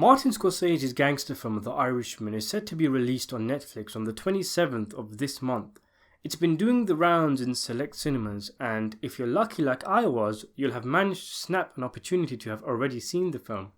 Martin Scorsese's gangster film The Irishman is set to be released on Netflix on the 27th of this month. It's been doing the rounds in select cinemas, and if you're lucky like I was, you'll have managed to snap an opportunity to have already seen the film.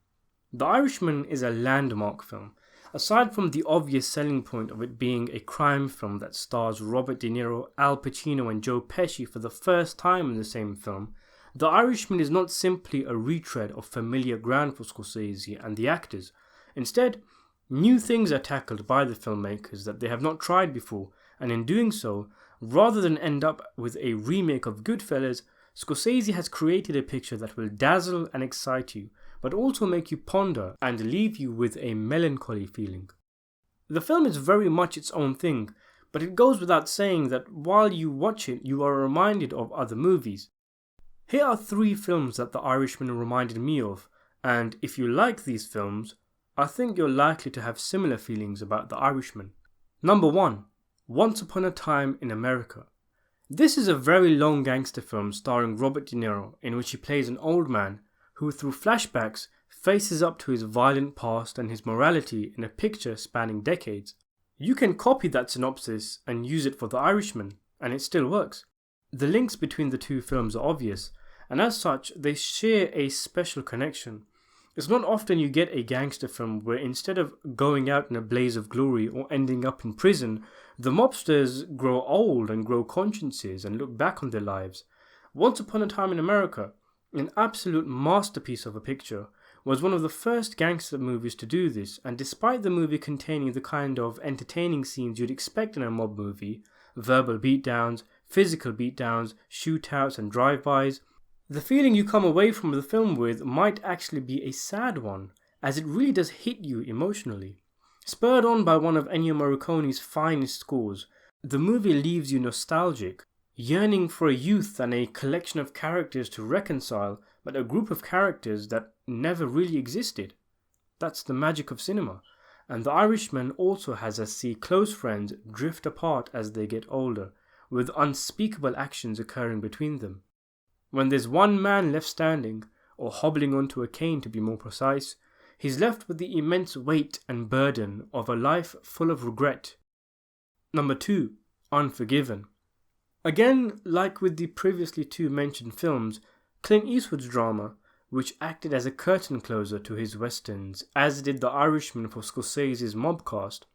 The Irishman is a landmark film. Aside from the obvious selling point of it being a crime film that stars Robert De Niro, Al Pacino and Joe Pesci for the first time in the same film, The Irishman is not simply a retread of familiar ground for Scorsese and the actors. Instead, new things are tackled by the filmmakers that they have not tried before, and in doing so, rather than end up with a remake of Goodfellas, Scorsese has created a picture that will dazzle and excite you, but also make you ponder and leave you with a melancholy feeling. The film is very much its own thing, but it goes without saying that while you watch it, you are reminded of other movies. Here are 3 films that The Irishman reminded me of, and if you like these films, I think you're likely to have similar feelings about The Irishman. Number 1. Once Upon a Time in America. This is a very long gangster film starring Robert De Niro, in which he plays an old man who through flashbacks faces up to his violent past and his morality in a picture spanning decades. You can copy that synopsis and use it for The Irishman, and it still works. The links between the 2 films are obvious, and as such they share a special connection. It's not often you get a gangster film where instead of going out in a blaze of glory or ending up in prison, the mobsters grow old and grow consciences and look back on their lives. Once Upon a Time in America, an absolute masterpiece of a picture, was one of the first gangster movies to do this, and despite the movie containing the kind of entertaining scenes you'd expect in a mob movie, verbal beatdowns, physical beatdowns, shootouts and drive-bys, the feeling you come away from the film with might actually be a sad one, as it really does hit you emotionally. Spurred on by one of Ennio Morricone's finest scores, the movie leaves you nostalgic, yearning for a youth and a collection of characters to reconcile, but a group of characters that never really existed. That's the magic of cinema, and The Irishman also has us see close friends drift apart as they get older, with unspeakable actions occurring between them. When there's one man left standing, or hobbling onto a cane to be more precise, he's left with the immense weight and burden of a life full of regret. Number 2. Unforgiven. Again, like with the previously 2 mentioned films, Clint Eastwood's drama, which acted as a curtain closer to his westerns, as did The Irishman for Scorsese's mob cast,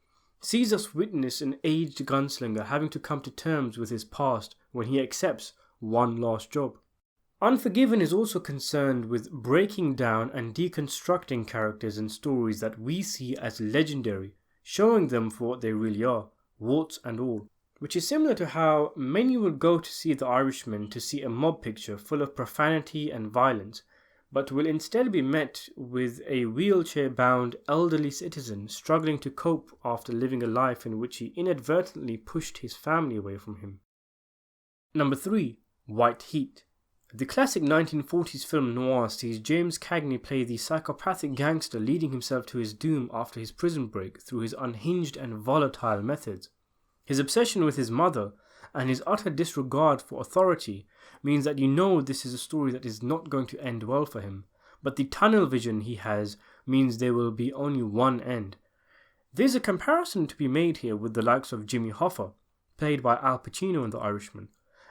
sees us witness an aged gunslinger having to come to terms with his past when he accepts one last job. Unforgiven is also concerned with breaking down and deconstructing characters and stories that we see as legendary, showing them for what they really are, warts and all. Which is similar to how many would go to see The Irishman to see a mob picture full of profanity and violence, but will instead be met with a wheelchair-bound elderly citizen struggling to cope after living a life in which he inadvertently pushed his family away from him. Number 3. White Heat. The classic 1940s film noir sees James Cagney play the psychopathic gangster leading himself to his doom after his prison break through his unhinged and volatile methods. His obsession with his mother and his utter disregard for authority means that you know this is a story that is not going to end well for him, but the tunnel vision he has means there will be only one end. There's a comparison to be made here with the likes of Jimmy Hoffa, played by Al Pacino in The Irishman.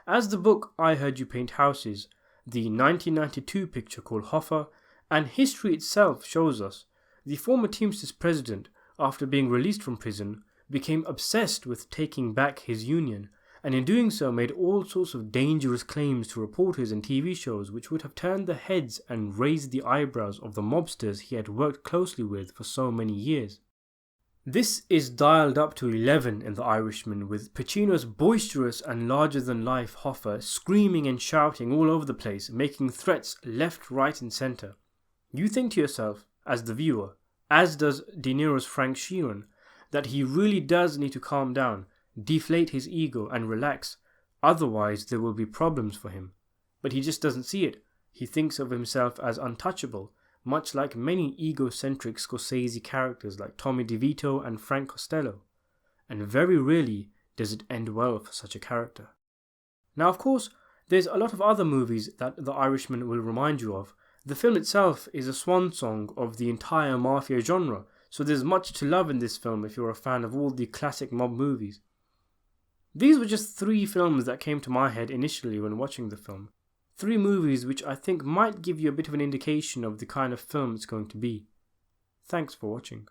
As the book I Heard You Paint Houses, the 1992 picture called Hoffa, and history itself shows us, the former Teamsters president, after being released from prison, became obsessed with taking back his union, and in doing so made all sorts of dangerous claims to reporters and TV shows which would have turned the heads and raised the eyebrows of the mobsters he had worked closely with for so many years. This is dialed up to 11 in The Irishman, with Pacino's boisterous and larger-than-life Hoffa screaming and shouting all over the place, making threats left, right and centre. You think to yourself, as the viewer, as does De Niro's Frank Sheeran, that he really does need to calm down, deflate his ego and relax, otherwise there will be problems for him. But he just doesn't see it. He thinks of himself as untouchable, much like many egocentric Scorsese characters like Tommy DeVito and Frank Costello, and very rarely does it end well for such a character. Now of course, there's a lot of other movies that The Irishman will remind you of The film itself is a swan song of the entire mafia genre, so there's much to love in this film if you're a fan of all the classic mob movies. These were just 3 films that came to my head initially when watching the film. 3 movies which I think might give you a bit of an indication of the kind of film it's going to be. Thanks for watching.